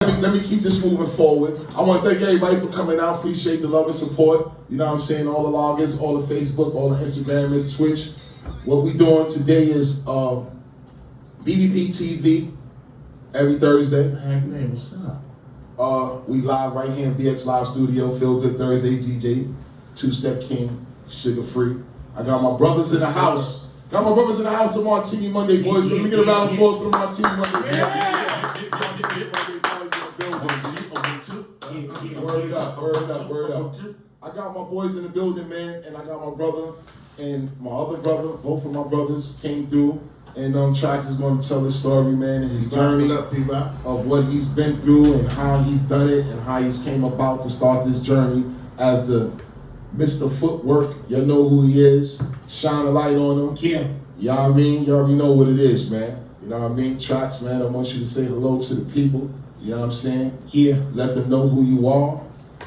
Let me keep this moving forward. I want to thank everybody for coming out. Appreciate the love and support. You know what I'm saying? All the loggers, all the Facebook, all the Instagrammers, Twitch. What we doing today is BBPTV every Thursday. Hey, what's up? We live right here in BX Live Studio. Feel Good Thursdays, DJ, Two-Step King, SugaFree. I got my brothers in the house. Got my brothers in the house. The Martini Monday boys. Let me get a round of applause for the Martini Monday boys. Word up, word up, word up. I got my boys in the building, man, and I got my brother and my other brother. Both of my brothers came through, and Traxx is going to tell his story, man, and his journey of what he's been through and how he's done it and how he's came about to start this journey as the Mr. Footwork. You know who he is. Shine a light on him. Yeah. You know what I mean? You already know what it is, man. You know what I mean? Traxx, man, I want you to say hello to the people. You know what I'm saying? Yeah. Let them know who you are,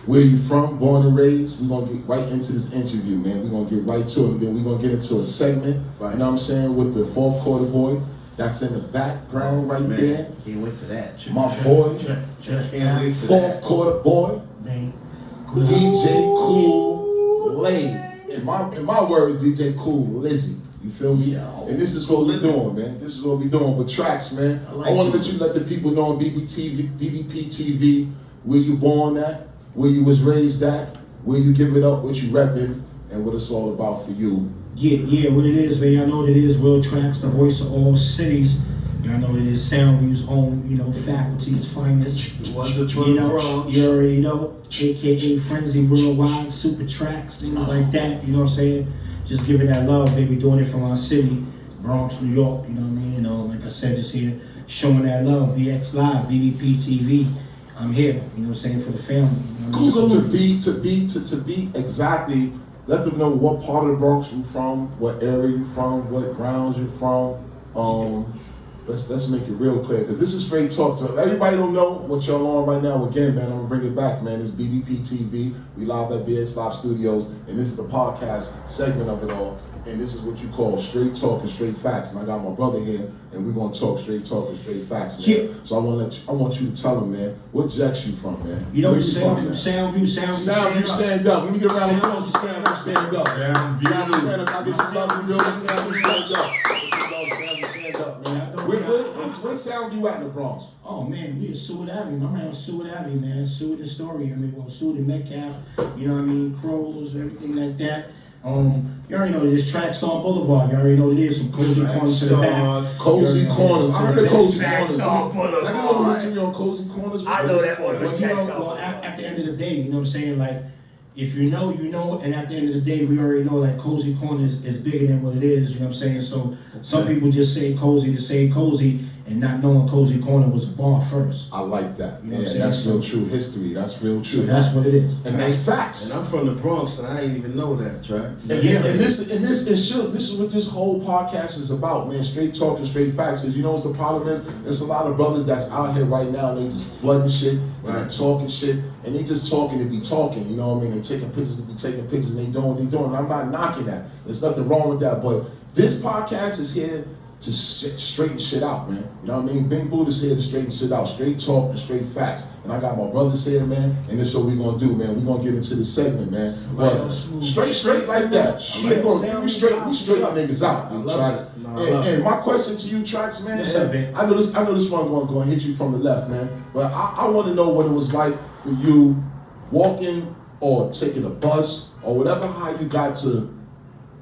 where you from, born and raised. We're going to get right into this interview, man. We're going to get right to it. Then we're going to get into a segment, right. You know what I'm saying, with the fourth quarter boy. That's in the background right there. Can't wait for that. My boy. Can't wait for fourth that. quarter boy. Man. DJ KoolLaid. In my words, DJ KoolLaid. You feel me? Yo. And this is what we're doing, man. This is what we're doing with Traxx, man. I want to let you let the people know on BBPTV where you born at, where you was raised at, where you give it up, what you repping, and what it's all about for you. Yeah, what it is, man. Y'all know what it is. Will Traxx, the voice of all cities. Y'all know what it is. Soundview's own, faculty's finest. You already know. AKA Frenzy Worldwide, Super Traxx, things like that. You know what I'm saying? Just giving that love, baby, doing it from our city, Bronx, New York, you know what I mean? Like I said, just here, showing that love, BX Live, BBPTV. I'm here, you know what I'm saying, for the family. You know what To be exactly, let them know what part of the Bronx you from, what area you from, what grounds you from. Let's make it real clear, because this is straight talk. So if everybody don't know what y'all on right now, again, man, I'm gonna bring it back, man. It's BBPTV. We live at BX Live Studios, and this is the podcast segment of it all. And this is what you call straight talk and straight facts. And I got my brother here, and we're gonna talk straight talk and straight facts, man. Yeah. So I want you to tell him, man, what jacks you from, man? You know, Soundview, stand up. Let me get a round of applause for Soundview, stand up. Soundview, stand up. I get some love in the building. Soundview, stand up. Soundview, stand up, man. Where's Soundview at in the Bronx? Oh man, we at Seward Avenue. My man was Seward Avenue, man. Seward and Story. Seward and Metcalf. You know what I mean? Crows, everything like that. You already know this Traxx Boulevard. You already know what it is. Some cozy corners to the back. Cozy corners. I heard of cozy corners. Boulevard. I know the history on cozy corners. I know that one. But at the end of the day, you know what I'm saying? Like, if you know, you know, and at the end of the day, we already know like cozy corners is bigger than what it is. You know what I'm saying? So some people just say cozy to say cozy, and not knowing cozy corner was a bar first. I like that. You know that's real true history. That's real true. So that's what it is. And that's facts. And I'm from the Bronx, and I didn't even know that, Traxx. And this is what this whole podcast is about, man. Straight talk and straight facts. Because you know what the problem is? There's a lot of brothers that's out here right now, and they just flooding shit, and they talking shit, and they just talking to be talking. You know what I mean? They taking pictures to be taking pictures, and they doing what they doing. And I'm not knocking that. There's nothing wrong with that. But this podcast is here to straighten shit out, man. You know what I mean? Big Buddha's here to straighten shit out. Straight talk and straight facts. And I got my brothers here, man, and this is what we're gonna do, man. We're gonna get into the segment, man. But straight like that. We straighten niggas out, Traxx. And my question to you, Traxx, man, I know this one gonna hit you from the left, man. But I wanna know what it was like for you walking or taking a bus or whatever, how you got to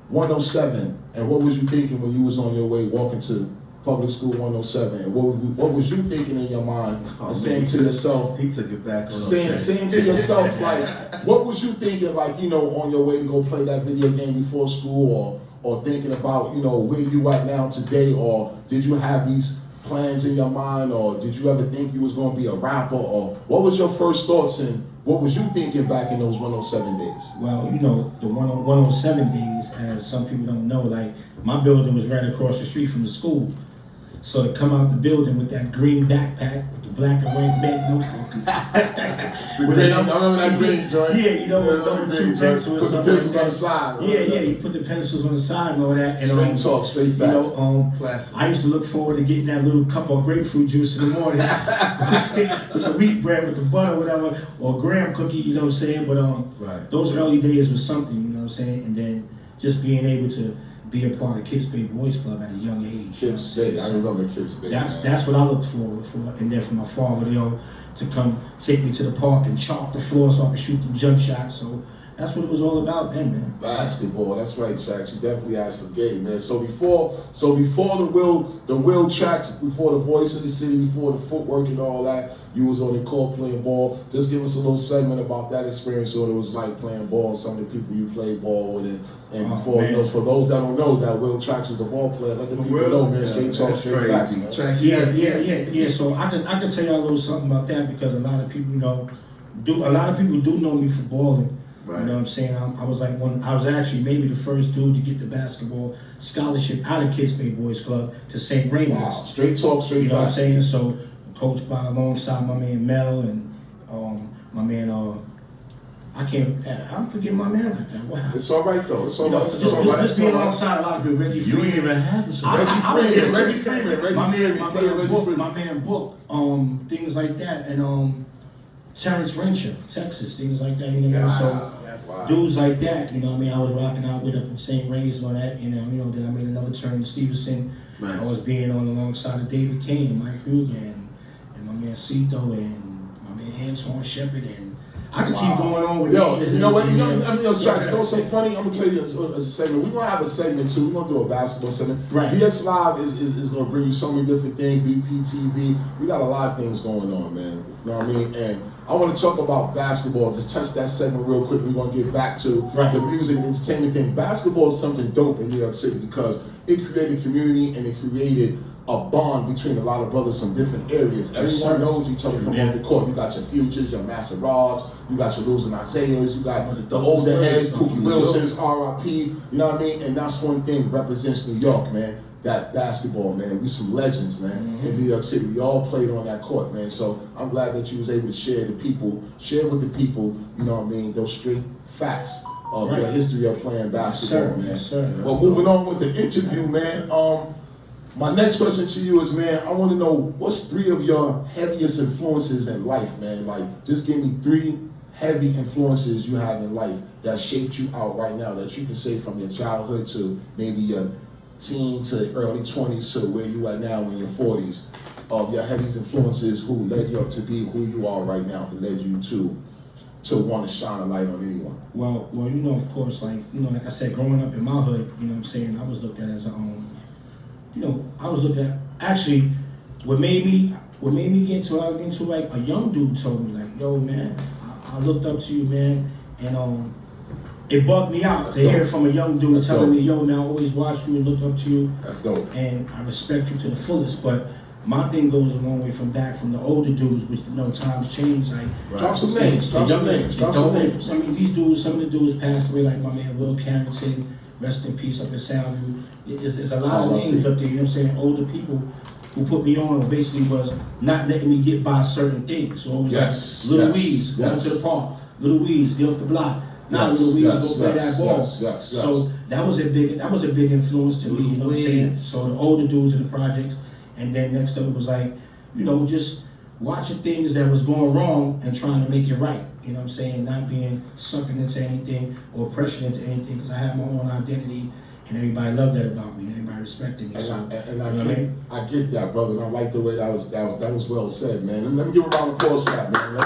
107, and what was you thinking when you was on your way walking to public school 107, and what was you thinking in your mind, and saying to yourself, he took it back, saying to yourself, like, what was you thinking, like, on your way to go play that video game before school, or thinking about, where you at now today, or did you have these plans in your mind, or did you ever think you was gonna be a rapper, or what was your first thoughts and what was you thinking back in those 107 days? Well, the 107 days, as some people don't know, like, my building was right across the street from the school. So to come out the building with that green backpack with the black and white med notebook. I remember that green joint. Yeah, you know, with number 2 pencils. Put the pencils on the side. Yeah, you put the pencils on the side and all that. And straight talk, straight facts. You know, I used to look forward to getting that little cup of grapefruit juice in the morning with the wheat bread, with the butter, whatever, or graham cookie. You know what I'm saying? But those early days was something. You know what I'm saying? And then just being able to be a part of Kips Bay Boys Club at a young age. Kips Bay, I remember Kips Bay. That's what I looked forward for. And then for my father, to come take me to the park and chalk the floor so I could shoot them jump shots. So that's what it was all about then, man. Basketball, that's right, Traxx. You definitely had some game, man. So before the Will Traxx, before the voice of the city, before the footwork and all that, you was on the court playing ball. Just give us a little segment about that experience, what it was like playing ball, and some of the people you played ball with, and before, you know, for those that don't know, that Will Traxx was a ball player. Let the people know, man. Straight talk, straight facts. Yeah. So I can tell y'all a little something about that because a lot of people, do know me for balling. Right. You know what I'm saying? I was actually maybe the first dude to get the basketball scholarship out of Kips Bay Boys Club to St. Raymond's. Wow. Straight talk, straight facts. You know what I'm saying? So coached by alongside my man Mel and my man I'm forgetting my man like that. Wow. It's all right though. It's all right. Just being alongside a lot of people. Reggie Freeman. You ain't even had the Reggie Freeman. My man Book. Things like that, and Terrence Rencher, Texas, things like that. You know what I mean? So dudes like that. You know what I mean? I was rocking out with up in St. Ray's and all that. You know. Then I made another turn to Stevenson. Nice. I was being on alongside of David Kane, Mike Hugo, and my man Cito, and my man Antoine Shepard, and I could keep going on with you know what? Traxx, you know what's so funny? I'm gonna tell you as a segment. We're gonna have a segment too. We're gonna do a basketball segment. Right. BX Live is gonna bring you so many different things. BBPTV. We got a lot of things going on, man. You know what I mean? And I want to talk about basketball. Just touch that segment real quick. We're gonna get back to the music and entertainment thing. Basketball is something dope in New York City because it created community and it created a bond between a lot of brothers from different areas. Everyone knows each other from off the court. You got your Futures, your Master Robs, you got your Losing Isaiahs, you got the older heads, Pookie Wilson's, R.I.P. You know what I mean? And that's one thing represents New York, man. That basketball, man. We some legends, man, in New York City. We all played on that court, man. So I'm glad that you was able to share with the people, you know what I mean, those straight facts of the history of playing basketball, man. Yes, sir. Well, moving on with the interview, man. My next question to you is, man, I want to know what's 3 of your heaviest influences in life, man. Like, just give me 3 heavy influences you have in life that shaped you out right now that you can say from your childhood to maybe your teen to early 20s to where you are now in your 40s, of your heaviest influences who led you up to be who you are right now, that led you to want to shine a light on anyone. Well, of course, like I said, growing up in my hood, you know what I'm saying, I was looked at as actually what made me get into like a young dude told me like, yo man, I looked up to you, man, and it bugged me out to hear from a young dude telling me, yo man, I always watched you and looked up to you. That's dope. And I respect you to the fullest, but my thing goes a long way from the older dudes, which times change. Like drop some names. I mean, these dudes, some of the dudes passed away, like my man Will Carrington, rest in peace up in Soundview. It's a lot of names up there, you know what I'm saying? Older people who put me on basically was not letting me get by certain things. So it was Little Weeze, going to the park. Little Weeze, get off the block. Little Weeze, go play that ball. So that was a big influence to me, you know what I'm saying? So the older dudes in the projects, and then next up it was like, just watching things that was going wrong and trying to make it right. You know what I'm saying? Not being sucking into anything or pressured into anything, because I have my own identity and everybody loved that about me and everybody respected me. I get that, brother, and I like the way that was well said, man. Let me give a round of applause for that, man.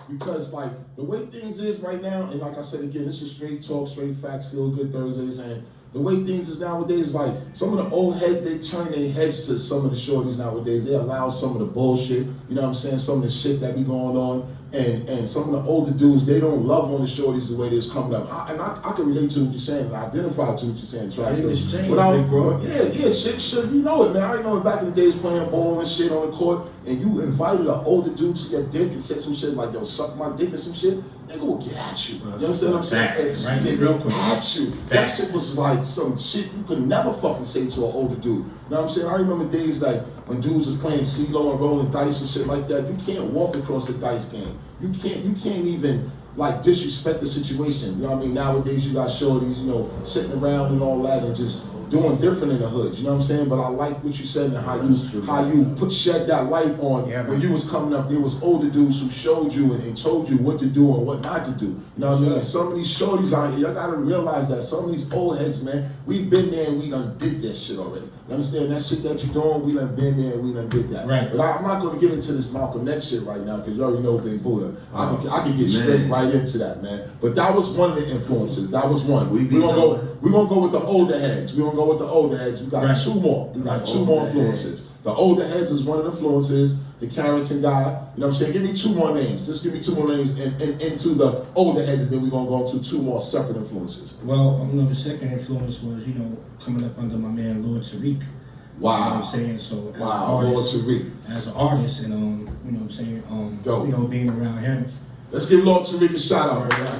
Because like the way things is right now, and like I said again, it's just straight talk, straight facts, feel good Thursdays, and the way things is nowadays, like some of the old heads, they turn their heads to some of the shorties nowadays. They allow some of the bullshit, you know what I'm saying, some of the shit that be going on. And some of the older dudes, they don't love on the shorties the way they was coming up. I can relate to what you're saying, and I identify to what you're saying, Traxx. It's changed, bro. Yeah, shit, you know it, man. I remember back in the days playing ball and shit on the court, and you invited an older dude to your dick and said some shit like, yo, suck my dick or some shit, nigga will get at you. You understand what I'm saying? Right, real quick. At you. That shit was like some shit you could never fucking say to an older dude. You know what I'm saying? I remember days like when dudes was playing CeeLo and rolling dice and shit like that. You can't walk across the dice game. You can't even like disrespect the situation. You know what I mean? Nowadays you got shorties, you know, sitting around and all that and just doing different in the hood. You know what I'm saying? But I like what you said and how you shed that light on when you was coming up. There was older dudes who showed you and told you what to do and what not to do. You know what I mean? And some of these shorties out here, y'all gotta realize that some of these old heads, man, we been there and we done did that shit already. You understand? That shit that you're doing, we done been there and we done did that. Right. But I'm not gonna get into this Malcolm X shit right now because you already know Big Buddha. I can get straight right into that, man. But that was one of the influences. That was one. We're gonna go with the older heads. We're gonna go with the older heads. We got two more. We got two more influences. The older heads is one of the influences. The Carrington guy. You know what I'm saying? Give me two more names. Just give me two more names into the older heads, and then we're gonna go into two more separate influences. Well, the second influence was, coming up under my man Lord Tariq. Wow. You know what I'm saying? So as an artist, and you know what I'm saying, dope. Being around him. Let's give Lord Tariq a shout out, man. Y'all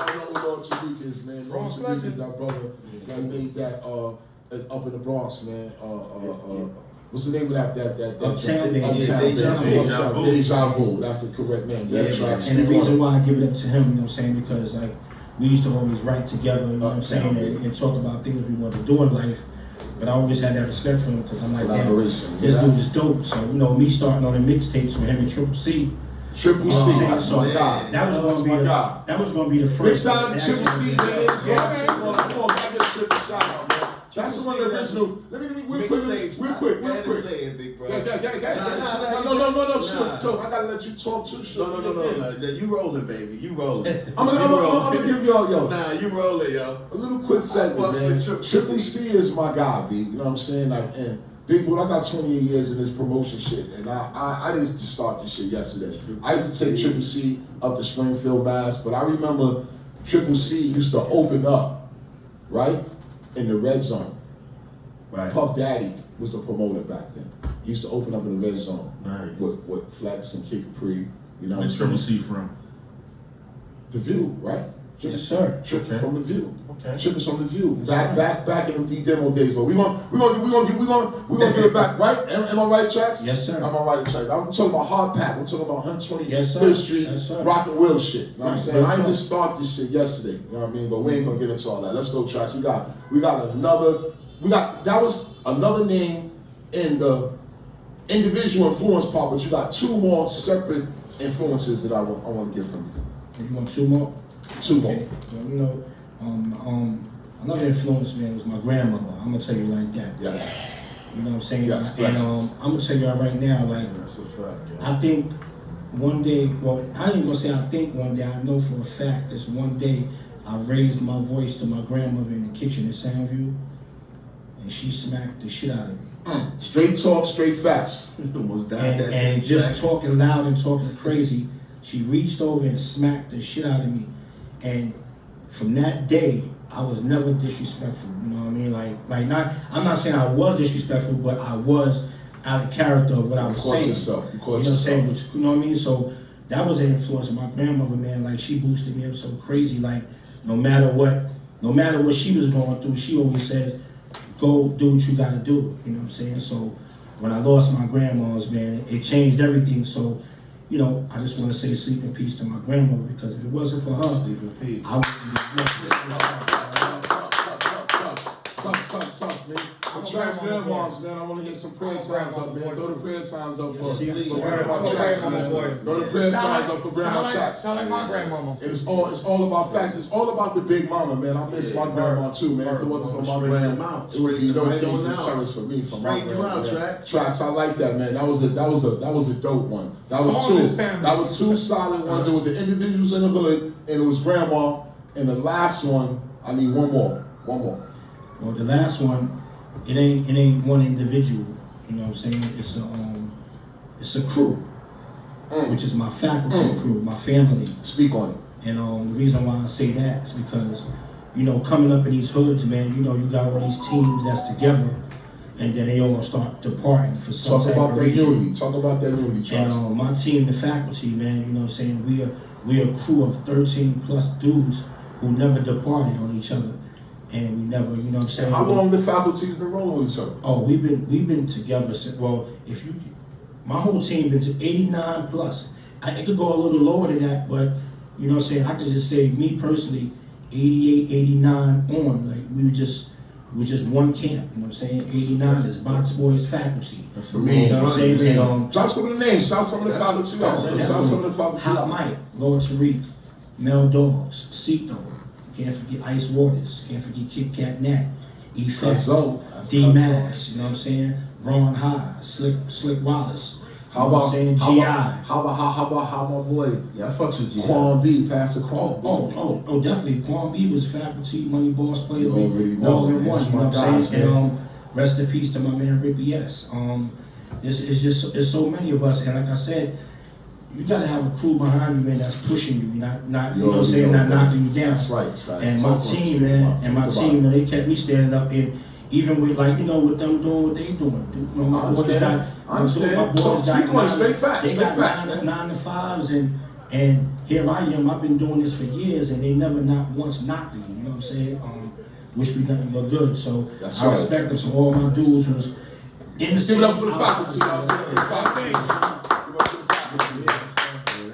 know who Lord Tariq is, man. Lord Tariq is that brother that made that up in the Bronx, man. What's the name of that Uptown Deja Vu. That's the correct name. And the reason why I give it up to him, you know what I'm saying, because like we used to always write together, you know what I'm saying, and talk about things we wanted to do in life. But I always had that respect for him because I'm like, damn, this dude is dope. So, me starting on the mixtapes with him and Triple C. Triple C, that's my God. That was gonna be the first. Big shout out to Triple C, man. Come on, I get a triple shout out, man. That's one of the original. Let me real quick. Say it, big bro. No. Sure. I gotta let you talk too. Sure. No. You rolling, baby. You rolling. I'm gonna give y'all, Nah, you rolling, yo. A little quick segment, man. Triple C is my guy, B. You know what I'm saying? Like, and Big Bull, I got 28 years in this promotion shit, and I didn't just start this shit yesterday. I used to take Triple C up to Springfield, Mass, but I remember Triple C used to open up, right, in the Red Zone. Right. Puff Daddy was the promoter back then. He used to open up in the Red Zone with Flex and Kid Capri. You know what I'm saying? Triple C from? The View, right? Yes, sir. Triple from The View. Okay. Triple from The View. Back in the demo days, but we gonna give it back, right? Am I right, Traxx? Yes, sir. I'm right, Traxx. I'm talking about Hard Pack. I'm talking about 123rd Yes, sir. Street, Yes, sir. Rock and Will shit. You know what I'm saying? Right. I ain't just start this shit yesterday. You know what I mean? But we ain't gonna get into all that. Let's go, Traxx. We got another. That was another name in the individual influence part, but you got two more separate influences that I want to get from you. You want two more? Two more. Okay. Well, another influence, man, was my grandmother. I'm gonna tell you like that. Yes. You know what I'm saying? Yes. And I'm gonna tell you right now, like, That's a fact, I think one day, well, I ain't gonna say I think one day, I know for a fact this one day I raised my voice to my grandmother in the kitchen in Soundview, and she smacked the shit out of me. Straight talk, straight facts. Almost died that And day. just talking loud and talking crazy, she reached over and smacked the shit out of me. And from that day, I was never disrespectful. You know what I mean? Like not. I'm not saying I was disrespectful, but I was out of character of what I was saying. You caught yourself. Saying, but you know what I mean? So that was an influence of my grandmother, man. Like, she boosted me up so crazy. Like, no matter what she was going through, she always says, go do what you gotta do. You know what I'm saying? So when I lost my grandma's, man, it changed everything. So, I just want to say sleep in peace to my grandmother, because if it wasn't for her, Sleep in peace. I wouldn't be Tough, man. The Traxx grandmas, man. I want to hear some prayer signs up, man. Throw the prayer signs up for Grandma Traxx, man. Throw the prayer signs up for Grandma Traxx. Sound like my grandmama. It's all about facts. It's all about the big mama, man. I miss my grandma too, man. If it wasn't for my grandma, it would be no King's service for me. For my grandma, Traxx, I like that, man. That was a dope one. That was two solid ones. It was the individuals in the hood, and it was grandma. And the last one, I need one more. Well, the last one, it ain't one individual. You know what I'm saying? It's a crew. which is my faculty crew, my family. Speak on it. And the reason why I say that is because, you know, coming up in these hoods, man, you know, you got all these teams that's together, and then they all start departing for some type of reason. Talk about that unity. And my team, the faculty, man, you know what I'm saying, we a crew of 13 plus dudes who never departed on each other. And we never, you know what I'm saying? How long the faculty's been rolling with each other? Oh, we've been together since, well, my whole team been to 89 plus. It could go a little lower than that, but you know what I'm saying, I could just say, me personally, 88, 89 on, like we were just one camp, you know what I'm saying? 89 is Box Boys faculty. That's amazing. You know what I'm saying? And, drop some of the names, shout some of the faculty out. Shout some of the faculty Hot out. Mike, Lord Tariq, Mel Dogs, Cito, can't forget Ice Waters, can't forget Kit Kat Nat, E-Fest, D-Mass, you know what I'm saying? Ron High, Slick Wallace. How about G.I.? How about my boy? Yeah, I fucks with G.I. Quan B, Pastor Quan B. Oh, definitely. Quan B was faculty, Money Boss player. You already know, all in man. one. You know what I'm saying? And rest in peace to my man Rippy S. It's so many of us, and like I said, you gotta have a crew behind you, man, that's pushing you, not you know what I'm saying, not knocking you down. That's right. And my team, man, they kept me standing up, and even with, like, you know, with them doing what they doing. You know, my boys got, I understand. Speak on it, straight facts. They got 9 to 5s, and here I am. I've been doing this for years, and they never not once knocked me. You know what I'm saying? Wish me nothing but good. So that's I respect them. So all my dudes was. Let's give it up for the faculty. Let's give it up for the faculty.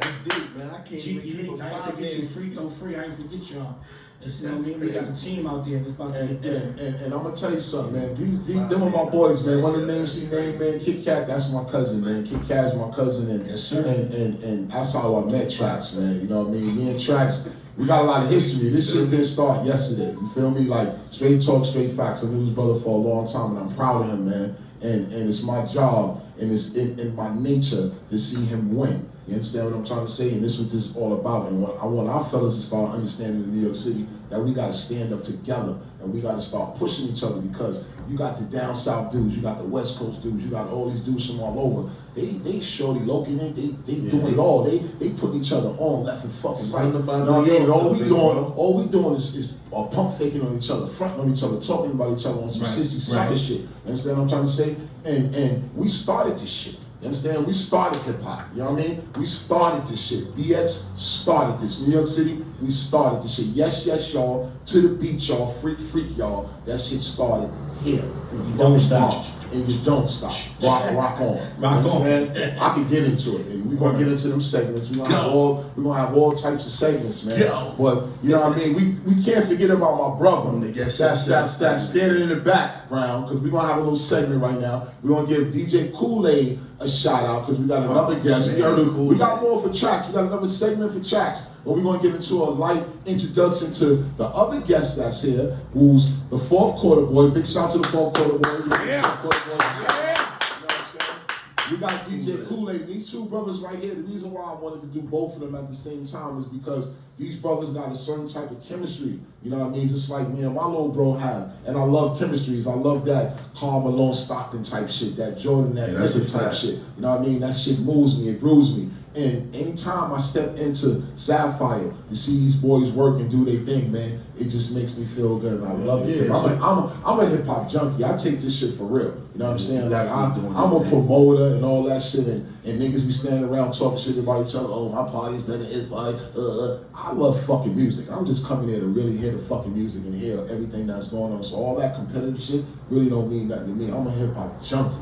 That's deep, man. I can't even keep I ain't forget you, free. I ain't forget y'all. You know what I mean? We got a team out there that's about to get different. And I'm gonna tell you something, man. Them are my boys, man. One of the names he named, man, Kit Kat, that's my cousin, man. Kit Kat's my cousin, and yes, sir. And that's how I met Traxx, man. You know what I mean? Me and Traxx, we got a lot of history. This shit didn't start yesterday. You feel me? Like, straight talk, straight facts. I knew his brother for a long time, and I'm proud of him, man. And it's my job, and it's in my nature to see him win. You understand what I'm trying to say? And this is what this is all about. And I want our fellas to start understanding in New York City that we got to stand up together, and we got to start pushing each other, because you got the down south dudes, you got the west coast dudes, you got all these dudes from all over. They shorty Loki, they doing it all. They put each other on left and fucking right. You know what I mean? And all we doing is pump faking on each other, fronting on each other, talking about each other on some sissy sucker shit. You understand what I'm trying to say? And we started this shit. You understand? We started hip hop. You know what I mean? We started this shit. BX started this. New York City, we started this shit. Yes, y'all. To the beat, y'all. Freak, y'all. That shit started here. And you don't stop. And you don't stop. Rock on. Rock on. I can get into it, and we're gonna get into them segments. We're gonna have all types of segments, man. But you know what I mean? We can't forget about my brother. That's standing in the background, because we're gonna have a little segment right now. We're gonna give DJ KoolLaid a shout out, because we got another guest. We got more for Traxx. We got another segment for Traxx. But we're gonna get into a light introduction to the other guest that's here, who's the fourth quarter boy. Big shout out to the fourth quarter boy. We got DJ KoolLaid. These two brothers right here, the reason why I wanted to do both of them at the same time is because these brothers got a certain type of chemistry. You know what I mean? Just like me and my little bro have. And I love chemistries. I love that Karl Malone Stockton type shit, that Jordan, that Pippen type shit. You know what I mean? That shit moves me, it grooves me. And anytime I step into Sapphire to see these boys work and do their thing, man, it just makes me feel good, and I love it. Because I'm a hip hop junkie. I take this shit for real. You know what I'm saying? Like I'm a promoter and all that shit, and niggas be standing around talking shit about each other. Oh, my party's better than his party. I love fucking music. I'm just coming here to really hear the fucking music and hear everything that's going on. So all that competitive shit really don't mean nothing to me. I'm a hip hop junkie.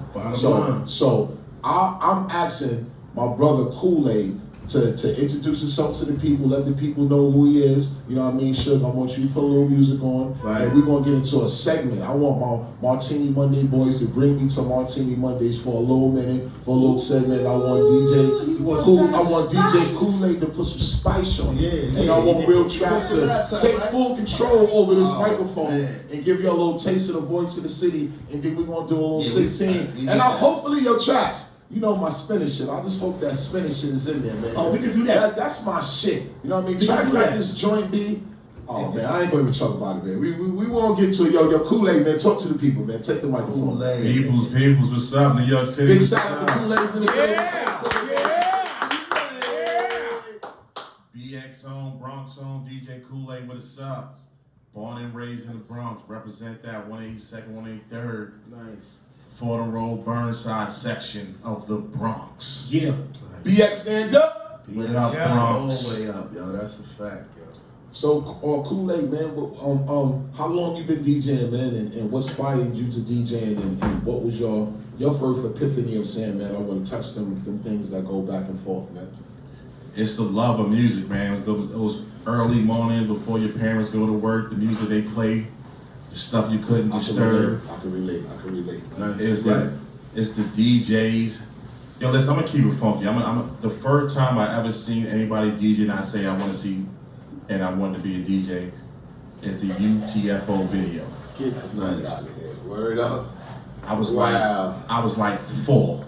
So I'm asking my brother KoolLaid to introduce himself to the people, let the people know who he is. You know what I mean? Sugar, I want you to put a little music on, and we're gonna get into a segment. I want my Martini Monday boys to bring me to Martini Mondays for a little minute, for a little segment. I want DJ KoolLaid to put some spice on it, and I want Real Traxx to take full control over this microphone and give you a little taste of the voice of the city, and then we're gonna do a little 16. And hopefully your Traxx. You know my spinning shit. I just hope that spinning shit is in there, man. Oh, we can do that. That's my shit. You know what I mean? Traxx got this joint B. Oh man, I ain't gonna even talk about it, man. We won't get to it. Yo, KoolLaid, man. Talk to the people, man. Take the microphone. Peoples, what's up, New York City? Big shout out to KoolLaid's in the building. BX on, Bronx on, DJ KoolLaid with us up. Born and raised in the Bronx, represent that 182nd, 183rd. Nice. Fordham Road, Burnside section of the Bronx. Yeah. BX stand up. What up, Bronx? All the way up, yo. That's a fact, yo. So, KoolLaid, man, how long you been DJing, man, and what inspired you to DJing, and what was your first epiphany of saying, man, I want to touch them things that go back and forth, man? It's the love of music, man. It was early morning before your parents go to work. The music they play, the stuff you couldn't disturb. I can relate. Man. It's the DJs. Yo, listen, I'm gonna keep it funky. The first time I ever seen anybody DJ and I say I want to see, and I want to be a DJ, is the UTFO video. Get the fuck out of here. Word up. I was like 4.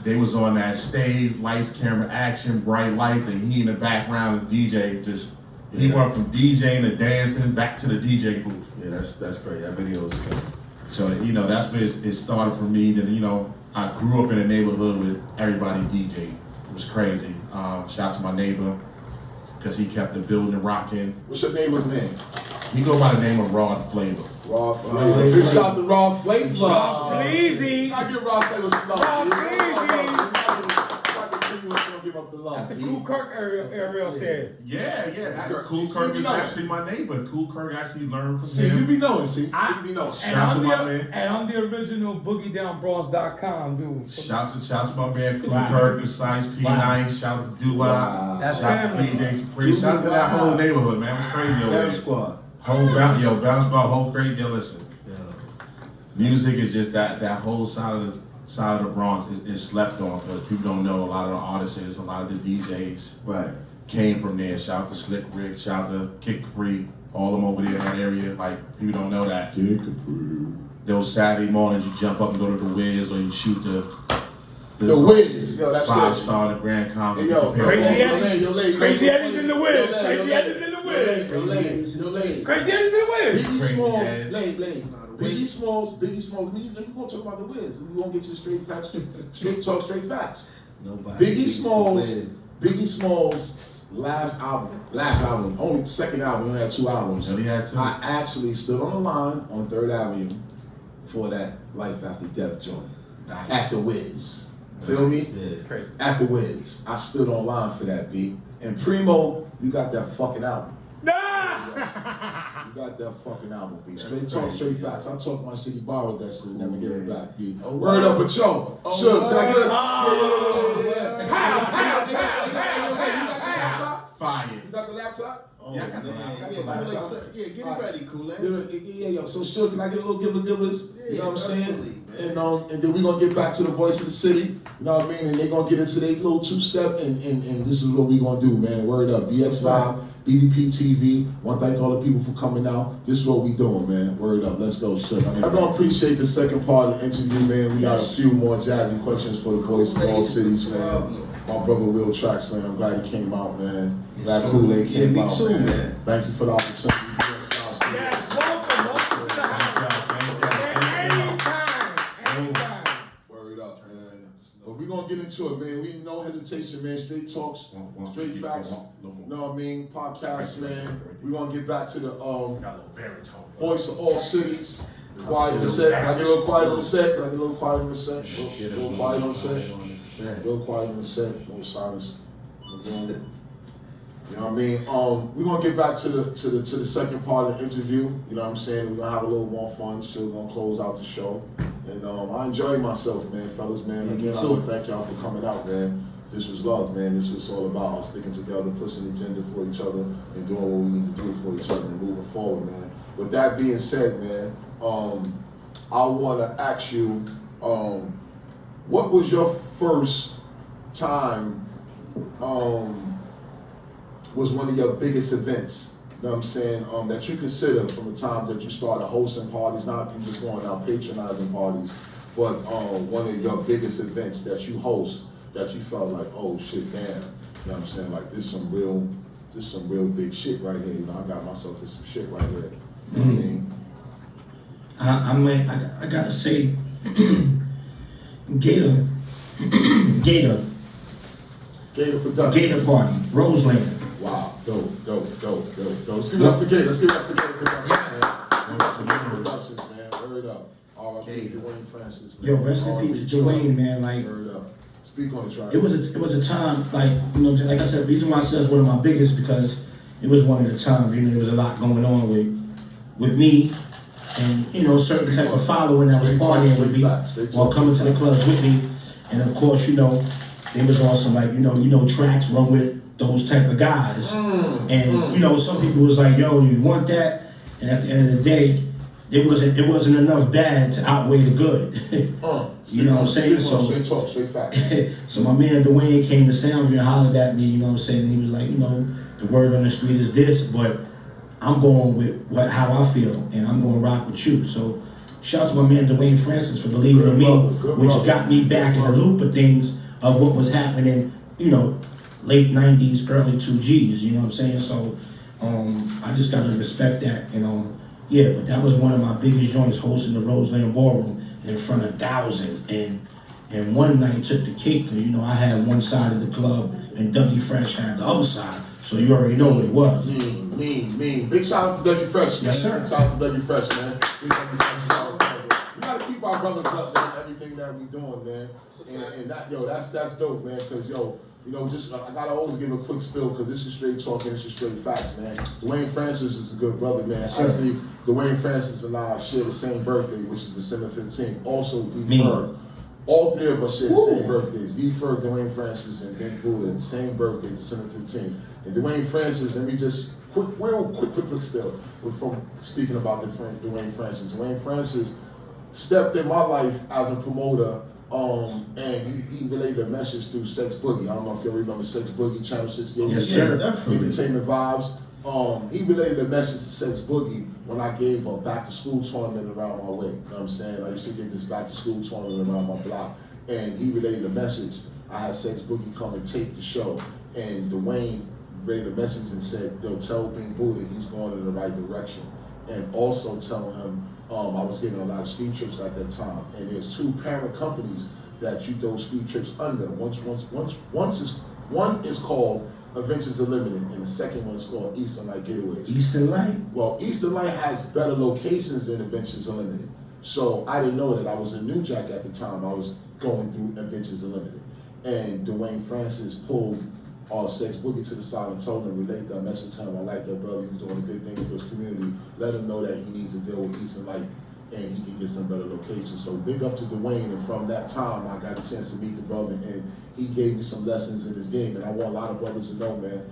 They was on that stage, lights, camera, action, bright lights, and he in the background, the DJ he went from DJing to dancing back to the DJ booth. Yeah, that's great. That video is good. So, that's where it started for me. Then, I grew up in a neighborhood with everybody DJ. It was crazy. Shout out to my neighbor, because he kept the building rocking. What's your neighbor's name? He go by the name of Rod Flavor. Raw Flavor. Big shout out to Raw Flavor. Raw Fleazy. I give Raw Flavor some love. Raw Fleazy. Give up the love. That's the Cool Kirk area up there. Yeah. Cool See, Kirk we is know. actually my neighbor. Cool Kirk actually learned from See, him. you be knowing, see. I- You be knowing. Shout out to my man. And I'm the original BoogieDownBronx.com dude. Shout to my man Cool Kirk, the Size P9. Shout out to Dua. Wow. That's Shout out to family. PJ Supreme. Shout out to that whole neighborhood, man. It's crazy over Bam there. Squad. Bounce Squad, whole crazy. Yo, listen. Yeah. Music is just that whole side of the Bronx is slept on, because people don't know a lot of the artists, a lot of the DJs Right. came from there. Shout out to Slick Rick, shout out to Kid Capri, all them over there in that area. Like, people don't know that. Kid Capri. Those Saturday mornings, you jump up and go to the Wiz, or you shoot the Wiz. Yo, that's 5-star, the Grand Congo. Hey, yo, Compare Crazy all. Eddie's. Crazy Eddie's in the Wiz. Crazy Eddie's in the Wiz. Yo, lady. Crazy Eddie's in the Wiz. Biggie Crazy Smalls, ass. late. Biggie Smalls. Let me gonna talk about the Wiz. We gonna get to the straight facts, straight talk, straight facts. Nobody. Biggie Smalls' last album, only second album. He only had 2 albums. So he had 2. I actually stood on the line on 3rd Avenue for that Life After Death joint at the Wiz. Feel me? Yeah. Crazy. At the Wiz. I stood on line for that beat. And Primo, you got that fucking album. You got that fucking album, B. Straight talk, straight facts. I talk my shit, he borrowed that shit, never give it back, B. Oh, Word up, but yo, sure, can I get a... Fire. You got the laptop? Oh, Yeah, I man. got the Yeah, laptop. get it ready, KoolLaid. Yeah, so sure, can I get a little givers? You know what I'm saying? absolutely, man. And then we're gonna get back to the voice of the city, you know what I mean? And they're gonna get into their little 2-step, and this is what we're gonna do, man. Word up, BX Live, BBPTV. Want to thank all the people for coming out. This is what we doing, man. Word up, let's go, shit. I don't appreciate the second part of the interview, man. We got a few more jazzy questions for the voice of all cities, man. My brother Will Traxx, man, I'm glad he came out, man. Glad KoolLaid came me out, too, man. Thank you for the opportunity. Yes, welcome to the house. Anytime. Word up, man. But we're gonna get into it, man. We no hesitation, man. Straight talks, straight facts. You know what I mean? Podcast, man. We're gonna get back to the Got a little baritone. voice of all cities. Quiet in the set. Can I get a little quiet on the set? Can I get a little quiet on the set? A little quiet on the set. Real quiet on the set, no silence. You know what I mean? We're gonna get back to the second part of the interview. You know what I'm saying? We're gonna have a little more fun. Still gonna close out the show. And I enjoy myself, man, fellas, man. Again, I want to thank y'all for coming out, man. This was love, man. This was all about us sticking together, pushing the agenda for each other, and doing what we need to do for each other and moving forward, man. With that being said, man, I wanna ask you, what was your first time, was one of your biggest events, you know what I'm saying, that you consider from the times that you started hosting parties, not you just going out patronizing parties, but one of your biggest events that you host, that you felt like, oh shit, damn, you know what I'm saying, like this some real big shit right here, you know, I got myself in some shit right here, you know what I mean? I gotta say, Gator, Gator Production. Gator Party, Roseland. Wow, dope. Let's give it up for Gator. Let's give it up for Gator Productions, man. Productions, man. Word up. R.I.P. Dwayne Francis, man. Yo, rest in peace to Dwayne, man. Like, word up. Speak on the track. It was a time, like, you know what I'm saying? Like I said, the reason why I said it's one of my biggest because it was one of the times, you know, there was a lot going on with me and, you know, certain type of following that was partying with me while coming to the clubs with me. And of course, you know, it was also like, you know, Traxx run with those type of guys. And, you know, some people was like, yo, you want that? And at the end of the day, it wasn't enough bad to outweigh the good. You know what I'm saying? So straight talk, straight fact. So my man Dwayne came to Soundview and hollered at me, you know what I'm saying? He was like, you know, the word on the street is this, but I'm going with how I feel, and I'm going to rock with you. So shout out to my man Dwayne Francis for believing in me, which got me back in the loop of things of what was happening, you know, late 90s, early 2Gs, you know what I'm saying? So I just got to respect that, you know. Yeah, but that was one of my biggest joints, hosting the Roseland Ballroom in front of thousands. And one night took the cake, because, you know, I had one side of the club and Dougie Fresh had the other side. So you already know what it was. Mean. Big shout out to Dougie Fresh, man. Yes, sir. Shout out to Dougie Fresh, man. We gotta keep our brothers up, man. Everything that we doing, man. And that, yo, that's dope, man. Because, yo, you know, just I gotta always give a quick spill because this is straight talking, this is straight facts, man. Dwayne Francis is a good brother, man. Actually, Dwayne Francis and I share the same birthday, which is December 15th. Also, D. Ferg. All three of us share the same birthdays. D. Ferg, Dwayne Francis, and Ben Buddha, same birthday, December 15th. And Dwayne Francis, let me just quick spill from speaking about Dwayne Francis. Dwayne Francis stepped in my life as a promoter. And he relayed a message through Sex Boogie. I don't know if you remember Sex Boogie, Channel 68. Yes, sir. Definitely. Entertainment Vibes. He relayed a message to Sex Boogie when I gave a back to school tournament around my way. You know what I'm saying? I used to give this back to school tournament around my block. And he relayed a message. I had Sex Boogie come and tape the show. And Dwayne relayed a message and said, yo, tell Bing Buddha he's going in the right direction. And also tell him, I was getting a lot of ski trips at that time, and there's two parent companies that you do ski trips under. One is called Adventures Unlimited, and the second one is called Eastern Light Getaways. Eastern Light? Well, Eastern Light has better locations than Adventures Unlimited. So I didn't know that. I was in New Jack at the time. I was going through Adventures Unlimited. And Dwayne Francis pulled Sex Boogie to the side and told him, relate that message to him. I like that brother. He's doing a good thing for his community. Let him know that he needs to deal with Eastern Light and he can get some better locations. So big up to Dwayne. And from that time, I got a chance to meet the brother and he gave me some lessons in this game. And I want a lot of brothers to know, man,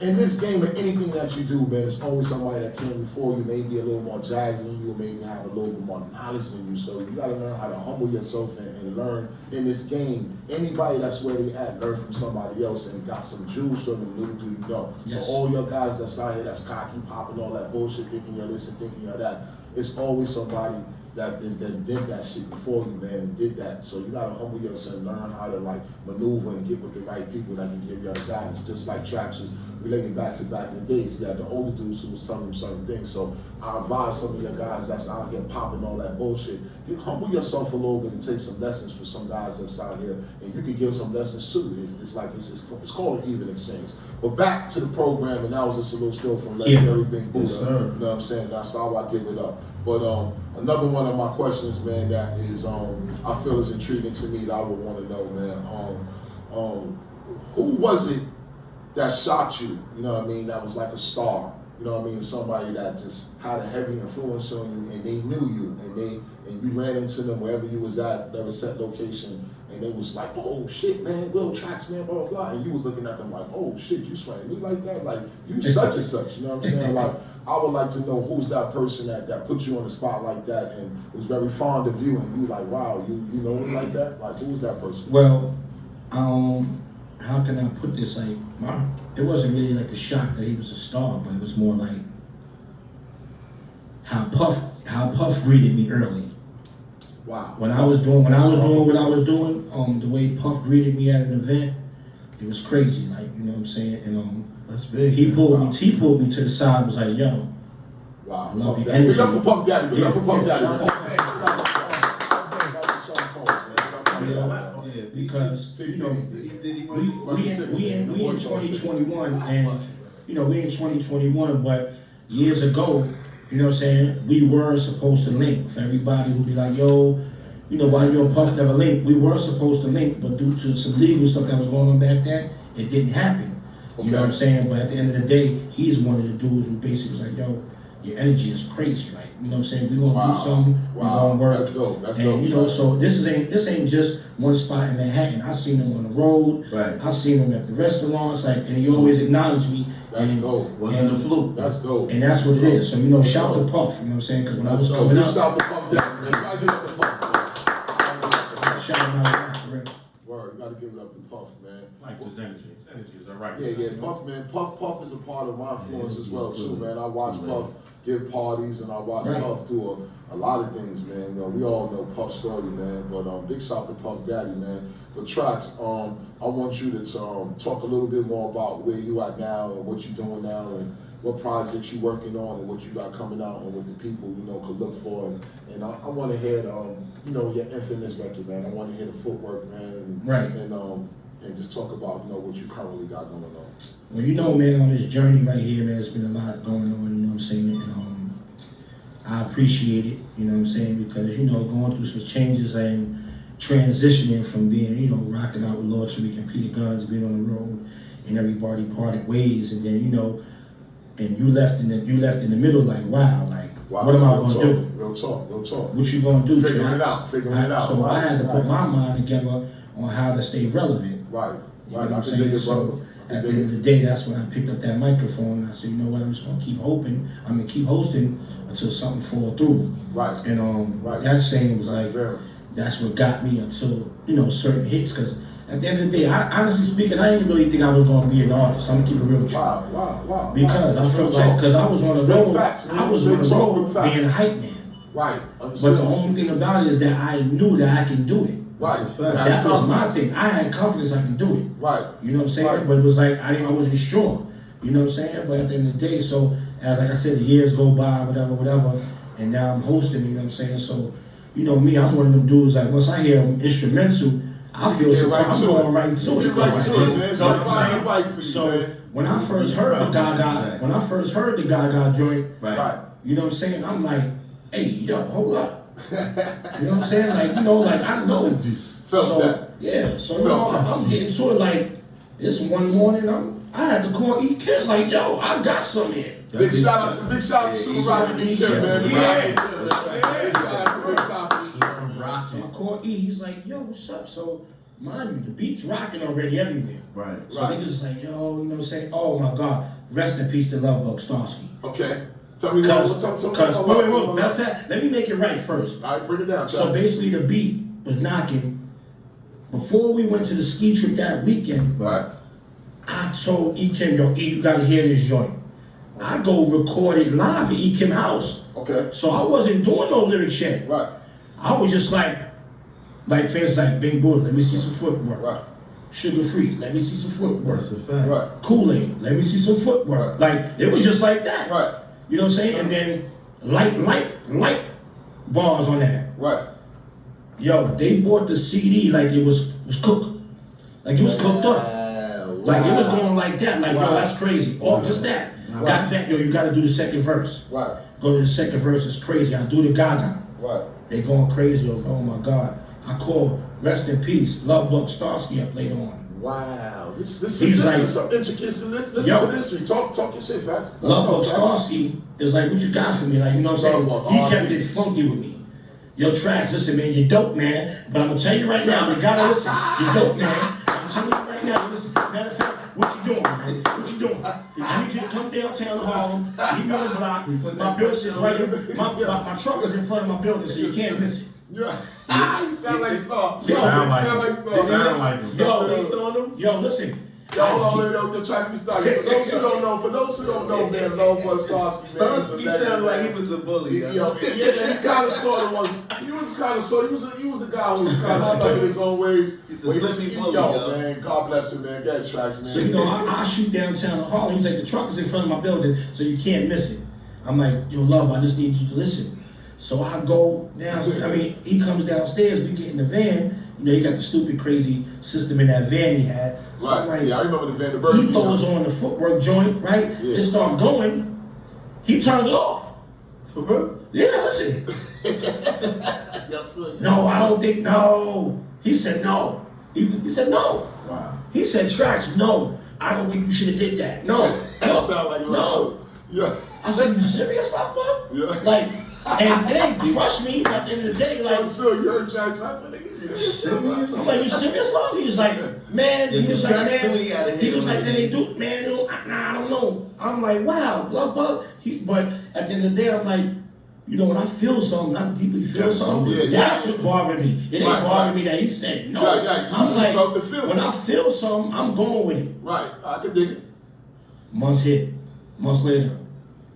in this game, or anything that you do, man, it's always somebody that came before you, maybe a little more jazzy than you, or maybe have a little bit more knowledge than you. So you gotta learn how to humble yourself and learn in this game. Anybody that's where they at, learn from somebody else and got some jewels from them, little do you know. Yes. So all your guys that's out here that's cocky, popping all that bullshit, thinking you're this and thinking you're that, it's always somebody that did that shit before you, man, and did that. So you gotta humble yourself and learn how to like maneuver and get with the right people that can give you the guidance. Just like Traxx was relating back in the days. You had the older dudes who was telling them certain things. So I advise some of your guys that's out here popping all that bullshit, humble yourself a little bit and take some lessons from some guys that's out here, and you can give some lessons too. It's called an even exchange. But back to the program, and that was just a little spill from Legendary Big Buddha. Yes, sir. You know what I'm saying? That's how I give it up. But another one of my questions, man, that is I feel is intriguing to me that I would want to know, man. Who was it that shocked you? You know what I mean? That was like a star. You know what I mean? Somebody that just had a heavy influence on you, and they knew you, and you ran into them wherever you was at, whatever set location, and they was like, oh shit, man, Will Traxx, man, blah blah blah, and you was looking at them like, oh shit, you swaying me like that, like you such and such. You know what I'm saying? Like, I would like to know who's that person that put you on the spot like that and was very fond of you, and you like, wow, you know him like that? Like, who's that person? Well, how can I put this? Like, it wasn't really like a shock that he was a star, but it was more like how Puff greeted me early. Wow. When I was doing what I was doing, the way Puff greeted me at an event, it was crazy. Like, you know what I'm saying? And that's big. He pulled me to the side and was like, yo, wow. I love your energy. Big energy. up for Puff Daddy. Big up for Puff Daddy. Yeah, because you know we in 2021, and you know we in 2021, but years ago, you know what I'm saying, we were supposed to link. For everybody who be like, yo, you know, why you and Puff never link? We were supposed to link, but due to some legal stuff that was going on back then, it didn't happen. You know what I'm saying? But at the end of the day, he's one of the dudes who basically was like, yo, your energy is crazy. Like, you know what I'm saying? We're gonna do something, we're gonna work. That's dope. That's and dope. you know, so this ain't just one spot in Manhattan. I seen him on the road. Right. I seen him at the restaurants, like, and he always acknowledged me. That's dope. Wasn't a fluke. That's dope. And that's what it is. So, you know, shout to Puff, you know what I'm saying? Because when I was coming up, shout to Puff down, man. You gotta give up the Puff, man. shout him out for real. Word, you gotta give it up to Puff, man. Like his energy. His energy is all right. Yeah, Puff, man. Puff is a part of my influence as well, too, man. I watch Puff give parties, and I watch Puff do a lot of things, man. You know, we all know Puff's story, man. But big shout to Puff Daddy, man. But Traxx, I want you to talk a little bit more about where you at now and what you're doing now and what projects you're working on and what you got coming out and what the people, you know, could look for. And I want to hear, you know, your infamous record, man. I want to hear the footwork, man. And just talk about, you know, what you currently got going on. Well, you know, man, on this journey right here, man, there's been a lot going on, you know what I'm saying? And I appreciate it, you know what I'm saying? Because, you know, going through some changes and transitioning from being, you know, rocking out with Lord Tariq and Peter Guns, being on the road, and everybody parted ways, and then, you know, and you left in the middle, like, wow, what am I gonna do? Real talk. What you gonna do? Figuring it out. So I had to put my mind together on how to stay relevant. Right. You know what I'm saying? So at the end of the day, that's when I picked up that microphone. And I said, you know what? I'm just gonna keep hoping. I'm gonna keep hosting until something fall through. Right. And that saying was like, that's what got me until, you know, certain hits. Because at the end of the day, honestly speaking, I didn't really think I was gonna be an artist. I'm gonna keep it real true. Wow. Because I felt like, because I was on the road, being a hype man. Right. But the only thing about it is that I knew that I can do it. Right. That was my thing. I had confidence I can do it. Right. You know what I'm saying? Right. But it was like I wasn't sure. You know what I'm saying? But at the end of the day, so as like I said, the years go by, whatever, and now I'm hosting. You know what I'm saying? So, you know me, I'm one of them dudes. Like once I hear instrumental, I feel I'm going right to it. So when I first heard the Gaga joint, right. You know what I'm saying? I'm like, hey, yo, hold up. You know what I'm saying? Like, you know, like I know. Felt that. Yeah, so you know, I'm getting to it like this one morning. I had to call E. Kim like, yo, I got some here. Big shout out to SugaFree E. Kim, man. Big shout out to So I called E. He's like, yo, what's up? So mind you, the beat's rocking already everywhere. Right. So niggas is like, yo, you know what I'm saying? Oh my God, rest in peace to Love Bug Starsky. Okay. Tell me wait, matter of fact, let me make it right first. All right, bring it down. So basically the beat was knocking. Before we went to the ski trip that weekend, I told E. Kim, yo, E, you gotta hear this joint. I go record it live at E. Kim house. Okay. So I wasn't doing no lyrics yet. Right. I was just like fans like Big Bull, let me see some footwork. Right. SugaFree, let me see some footwork. That's a fact. Right. KoolLaid, let me see some footwork. Like it was just like that. Right. You know what I'm saying? And then light bars on that. Right. Yo, they bought the CD like it was cooked. Like it was cooked up. Like it was going like that. Like, yo, that's crazy. Off just that. Got that, yo, you gotta do the second verse. Right. Go to the second verse, it's crazy. I do the Gaga. Right. They going crazy. Oh my God. I call rest in peace, Love Bug Starsky up later on. Wow. This is some intricacy. Listen to this. Talk your shit fast. Love Bug Starsky is like, what you got for me? Like, you know what I'm saying? He kept it funky with me. Yo, Traxx, listen, man, you're dope, man. But I'm gonna tell you right now, you gotta listen. You're dope, man. I'm telling you right now, listen. Matter of fact, what you doing, man? What you doing? I need you to come downtown Harlem, meet me on the block. My building is right here. My truck is in front of my building, so you can't miss it. Yeah. You sound like Star. Sound like him. Yo, listen. Yo, hold on, yo, try to be started. For those who don't know, man, Love Bug Starsky. Starsky sounded like he was a bully. Yo, he kind of sort of was. He was kind of sort. He was a guy who was kind of stuck in his own ways. He's a slippy bully, yo. Man, God bless him, man. Get Traxx, man. So you know, I shoot downtown Harlem. He's like, the truck is in front of my building, so you can't miss it. I'm like, yo, Love, I just need you to listen. So I go downstairs. I mean, he comes downstairs. We get in the van, You know, he got the stupid, crazy system in that van he had. So Right. I'm like, Yeah, I remember the van. The bird. he throws on the footwork joint, right? Yeah. It start going. He turned it off. For real? Yeah, listen. No, I don't think, no. He said no. He said no. Wow. He said, Traxx, no. I don't think you should have did that. No. That No. sound like No. Yeah. I said, you serious, my boy? Yeah. Like, and then he crushed me at the end of the day, like, I'm sure you heard Traxx. I said, nigga, you serious? I'm like, you serious, love? He was like, man, Yeah, he was like, Traxx man, knew he had a hit he was on like, his they hand. do, man, they don't, nah, I don't know. I'm like, wow, blah, blah. But at the end of the day, I'm like, you know, when I feel something, I deeply feel something, yeah, that's what bothered me. It ain't Right, bothering right. me that he said no. Yeah, I'm you like, felt the feeling. when I feel something, I'm going with it. Right. I could dig it. Months hit. Months later,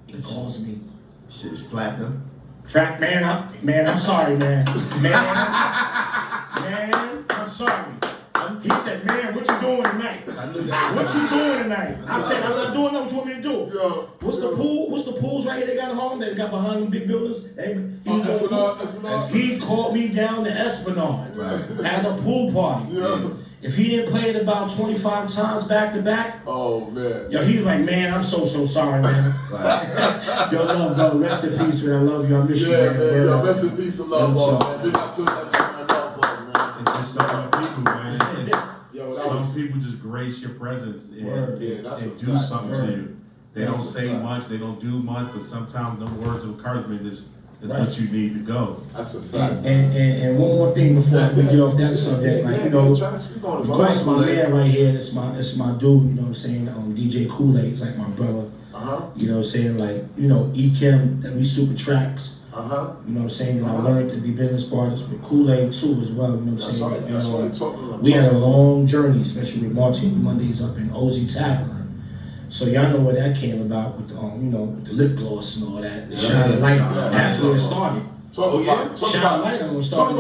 he calls me. Shit's platinum. Track, man, I'm sorry, man. Man, I'm sorry. He said, man, what you doing tonight? What you doing tonight? I said, I'm not doing nothing. What you want me to do? Yo, What's the pool? What's the pools right here they got at home? They got behind them big buildings. Esplanade. He called me down to Esplanade at a pool party. Yeah. If he didn't play it about 25 times back to back, Oh, man. yo, he was like, man, I'm so sorry, man. Yo, love, bro. Rest in peace, man. I love you. I miss you, Yeah, man. man. Yo, rest in peace and love, Yo, ball, man. Big up to that love, ball, man. It's just some people, man. Yo, that Some was... people just grace your presence Word. Yeah, that's a and do fact. something Word. to you. They That's don't a say fact. much, they don't do much, but sometimes the words of encouragement is Right. what you need to go. That's a fact. And one more thing before we get off that subject, like, you know, of course, my man right here, it's my dude, you know what I'm saying, DJ KoolLaid, he's like my brother, you know what I'm saying, like, you know, Kim, that we super Traxx, you know what I'm saying, and I learned to be business partners with KoolLaid too as well, you know what I'm That's saying. right. That's what I'm talking about. We had a long journey, especially with Martini Mondays up in Ozzy Tavern. So y'all know where that came about with the, you know, with the lip gloss and all that, the shine of light. That's where it started. Shine light on started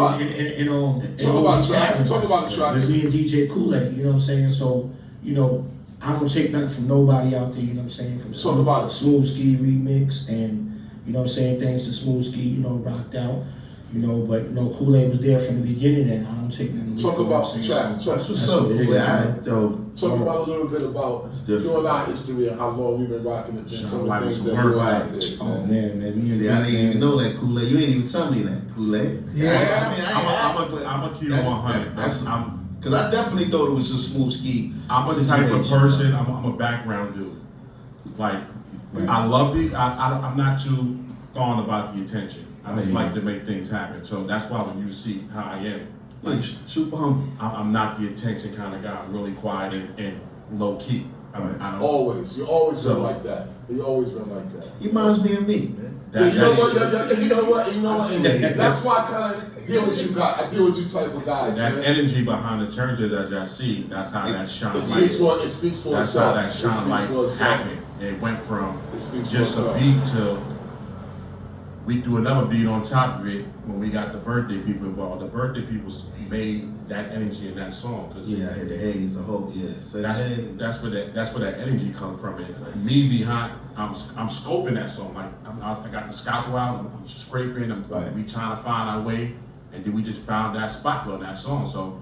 in Ozzy Tavern. Talk about the tracks. With me and DJ KoolLaid, you know what I'm saying? So, you know, I don't take nothing from nobody out there, you know what I'm saying? From Talk about it. Smooth Ski remix and, you know what I'm saying, thanks to Smooth Ski, you know, rocked out. You know, but you know, KoolLaid was there from the beginning, and I don't take nothing. Talk about the tracks. That's what's up. Talk about a little bit about you and our history and how long we've been rocking it. And some of the things that we're out there. Oh man. See, I didn't even know that KoolLaid. You ain't even tell me that KoolLaid. I'm gonna keep it 100. Because I definitely thought it was a Smooth Ski. I'm a type of person. I'm a background dude. Like I love I'm not too fond about the attention. I just like to make things happen. So that's why when you see how I am, Like super humble. I'm not the attention kind of guy. I'm really quiet and low key. I don't, Always. You always been like that. You always been like that. He reminds me of me, man. You know what? And that's why I kind of deal with you guys. I deal with you type of guys. that man. energy behind the turntable that y'all see, that's how that shine It light. speaks for That's itself. how that shine light happened. It went from It speaks for just a itself. beat to we do another beat on top of it when we got the birthday people involved. The birthday people made that energy in that song. Cause Yeah, I hear the haze, the whole, so that's where that energy comes from. And me behind, I'm scoping that song. Like I got the scalpel out, I'm scraping, we trying to find our way, and then we just found that spot on that song. So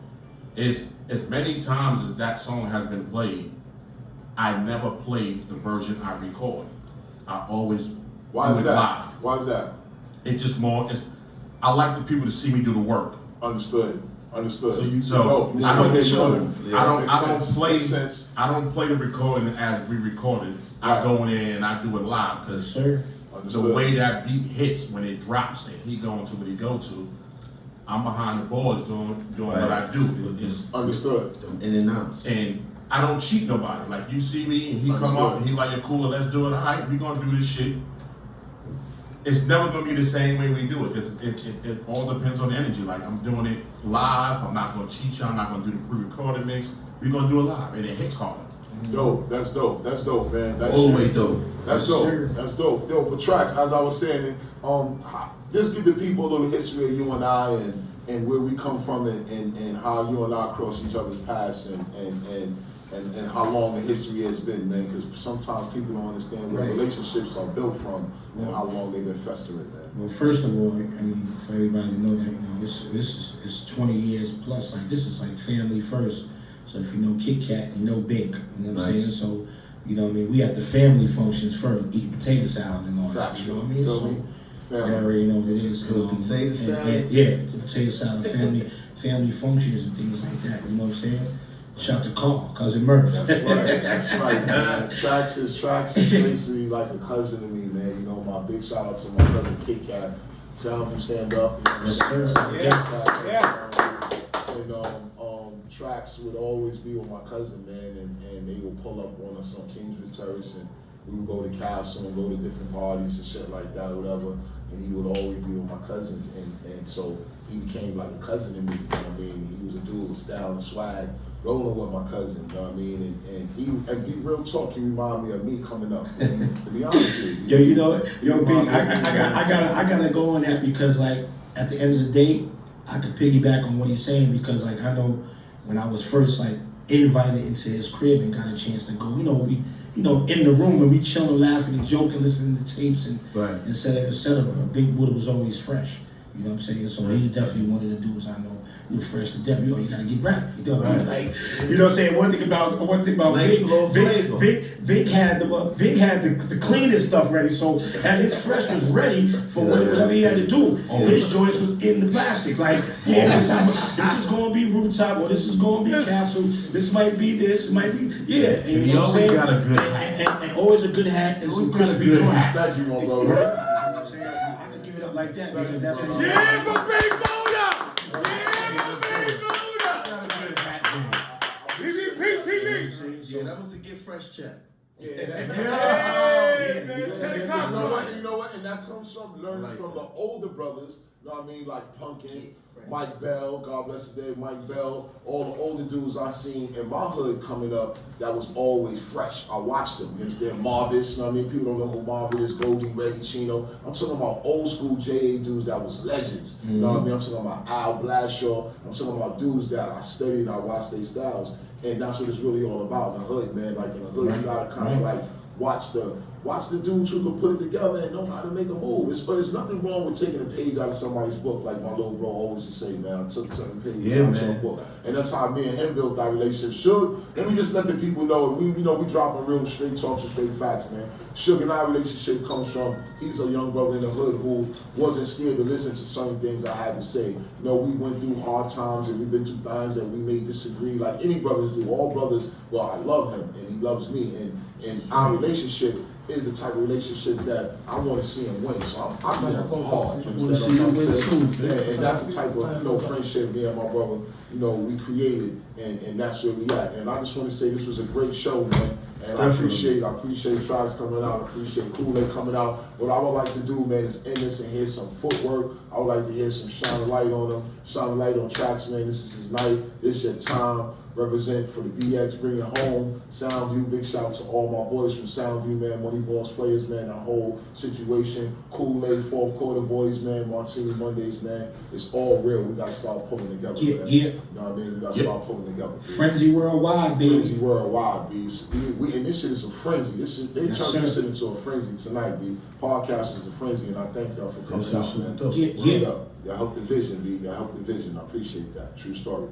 it's as many times as that song has been played, I never played the version I record. I always Why do is it that? live. Why is that? It's just more. I like the people to see me do the work. Understood. So I don't play the recording as we recorded. I go in there and I do it live because the way that beat hits when it drops and he going to what he go to, I'm behind the boards doing what I do. It's understood. In and out. And I don't cheat nobody. Like you see me and he come up and he like, you're cool, let's do it. All right, we gonna do this shit. It's never gonna be the same way we do it because it all depends on the energy. Like I'm doing it live. I'm not gonna cheat you. I'm not gonna do the pre-recorded mix. We're gonna do it live and it hits hard. Dope. That's dope, man. That's All the way dope. That's dope. That's dope. Yo, but Traxx, as I was saying, just give the people a little history of you and I and where we come from and how you and I cross each other's paths and and how long the history has been, man. Because sometimes people don't understand where relationships are built from and how long they've been festering, man. Well, first of all, I mean, for everybody to know that, you know, it's 20 years plus. Like, this is like family first. So if you know Kit Kat, you know Big. You know what I'm saying? So, you know what I mean? We have the family functions first, eat potato salad and all that. You know what I mean? So, you already know what it is. Potato salad? Yeah, potato salad, family functions and things like that. You know what I'm saying? Shout to Carl, cousin Murph. That's right, that's right, man. Traxx is basically like a cousin to me, man. You know, my big shout out to my cousin Kit Kat. Sound you stand up. You know, Yes, sir. Yeah. And Traxx would always be with my cousin, man, and they would pull up on us on Kingsbridge Terrace, and we would go to Castle and go to different parties and shit like that, or whatever. And he would always be with my cousins, and so he became like a cousin to me. You know what I mean? He was a dude with style and swag, rolling with my cousin. You know what I mean? And be real talk, he remind me of me coming up. I mean, to be honest with you. Yo, you know, Big, I gotta go on that because, like, at the end of the day, I could piggyback on what he's saying because, like, I know when I was first, like, invited into his crib and got a chance to go, you know, in the room and we chilling, laughing and joking, listening to tapes and et cetera. Big Buddha was always fresh. You know what I'm saying? So he's definitely one of the dudes I know. He was fresh to death. You gotta get right. You know what I mean? Like, you know what I'm saying? One thing about Big had the cleanest stuff ready. So and his fresh was ready for whatever he had to do. His joints was in the plastic. Like, yeah, this is gonna be rooftop, or this is gonna be castle. This might be this, might be and he you know always got a good hat. And always a good hat and some crispy joints. Respect you, my brother. I can give it up like that because that's his Yeah, for Big Buddha! BBPTV! Yeah, that was a Get Fresh check. Yeah, man, 10 o'clock. You know what? And that comes from learning from the older brothers. You know what I mean? Like Punkin, Mike Bell, God bless his day, Mike Bell, all the older dudes I seen in my hood coming up that was always fresh. I watched them. You understand? Marvis, you know what I mean? People don't know who Marvis is, Goldie, Reggie, Chino. I'm talking about old school JA dudes that was legends. You know what I mean? I'm talking about Al Blashaw. I'm talking about dudes that I studied and I watched their styles. And that's what it's really all about in the hood, man. Like in the hood, you gotta kind of like watch the dudes who can put it together and know how to make a move. But it's nothing wrong with taking a page out of somebody's book, like my little bro always used to say, man, I took certain pages out of your book. And that's how me and him built our relationship. Let me just let the people know, we dropping real straight talks and straight facts, man. Suge and our relationship comes from, he's a young brother in the hood who wasn't scared to listen to certain things I had to say. You know, we went through hard times and we've been through times that we may disagree, like any brothers do. All brothers, well, I love him and he loves me. And our relationship is the type of relationship that I want to see him win. So I'm going to go hard. You understand what I'm saying? And that's the type of friendship me and my brother, we created, and that's where we at. And I just want to say this was a great show, man. And I appreciate Traxx coming out. I appreciate KoolLaid coming out. What I would like to do, man, is end this and hear some footwork. I would like to hear some shine a light on them, shine a light on Traxx, man. This is his night. This is your time. Represent for the BX, bring it home. Soundview, big shout out to all my boys from Soundview, man. Money Boss players, man. That whole situation. KoolLaid, fourth quarter boys, man. Martini Mondays, man. It's all real. We gotta start pulling together, man. You know what I mean? We gotta start pulling together. Dude. Frenzy worldwide, baby. Frenzy worldwide, B. And this shit is a frenzy. They turned this shit into a frenzy tonight, B. Podcast is a frenzy, and I thank y'all for coming out, man. Y'all help the vision, B. Y'all help the vision. I appreciate that. True story.